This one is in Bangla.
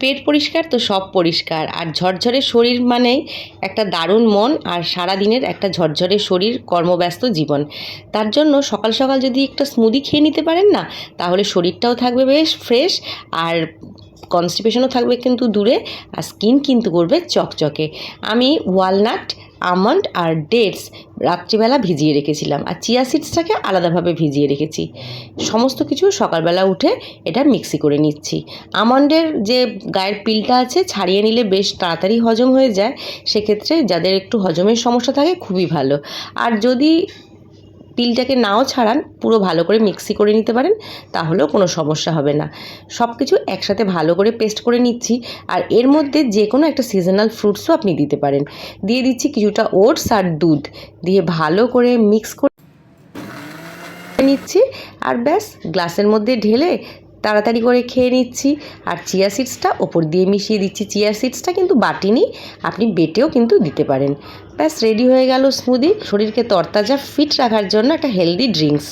পেট পরিষ্কার তো সব পরিষ্কার। আর ঝরঝরে শরীর মানেই একটা দারুণ মন আর সারা দিনের একটা ঝরঝরে শরীর, কর্মব্যস্ত জীবন। তার জন্য সকাল সকাল যদি একটা স্মুদি খেয়ে নিতে পারেন না, তাহলে শরীরটাও থাকবে বেশ ফ্রেশ, আর কনস্টিপেশনও থাকবে কিন্তু দূরে, আর স্কিন কিন্তু করবে চকচকে। আমি ওয়ালনাট, আমন্ড আর ডেটস রাত্রিবেলা ভিজিয়ে রেখেছিলাম, আর চিয়া সিডসটাকে আলাদাভাবে ভিজিয়ে রেখেছি। সমস্ত কিছু সকালবেলা উঠে এটা মিক্সি করে নিচ্ছি। আমন্ডের যে গায়ের পিলটা আছে ছাড়িয়ে নিলে বেশ তাড়াতাড়ি হজম হয়ে যায়, সেক্ষেত্রে যাদের একটু হজমের সমস্যা থাকে খুবই ভালো। আর যদি পিলটাকে নাও ছাড়ান, পুরো ভালো করে মিক্সি করে নিতে পারেন, তাহলেও কোনো সমস্যা হবে না। সব কিছু একসাথে ভালো করে পেস্ট করে নিচ্ছি। আর এর মধ্যে যে কোনো একটা সিজনাল ফ্রুটসও আপনি দিতে পারেন। দিয়ে দিচ্ছি কিছুটা ওটস আর দুধ, দিয়ে ভালো করে মিক্স করে নিচ্ছি। আর ব্যাস, গ্লাসের মধ্যে ঢেলে তাড়াতাড়ি করে খেয়ে নিচ্ছি। আর চিয়া সিডসটা ওপর দিয়ে মিশিয়ে দিচ্ছি। চিয়া সিডসটা কিন্তু বাটিনি, আপনি বেটেও কিন্তু দিতে পারেন। ব্যাস রেডি হয়ে গেল স্মুদি, শরীরকে তরতাজা ফিট রাখার জন্য একটা হেলদি ড্রিঙ্কস।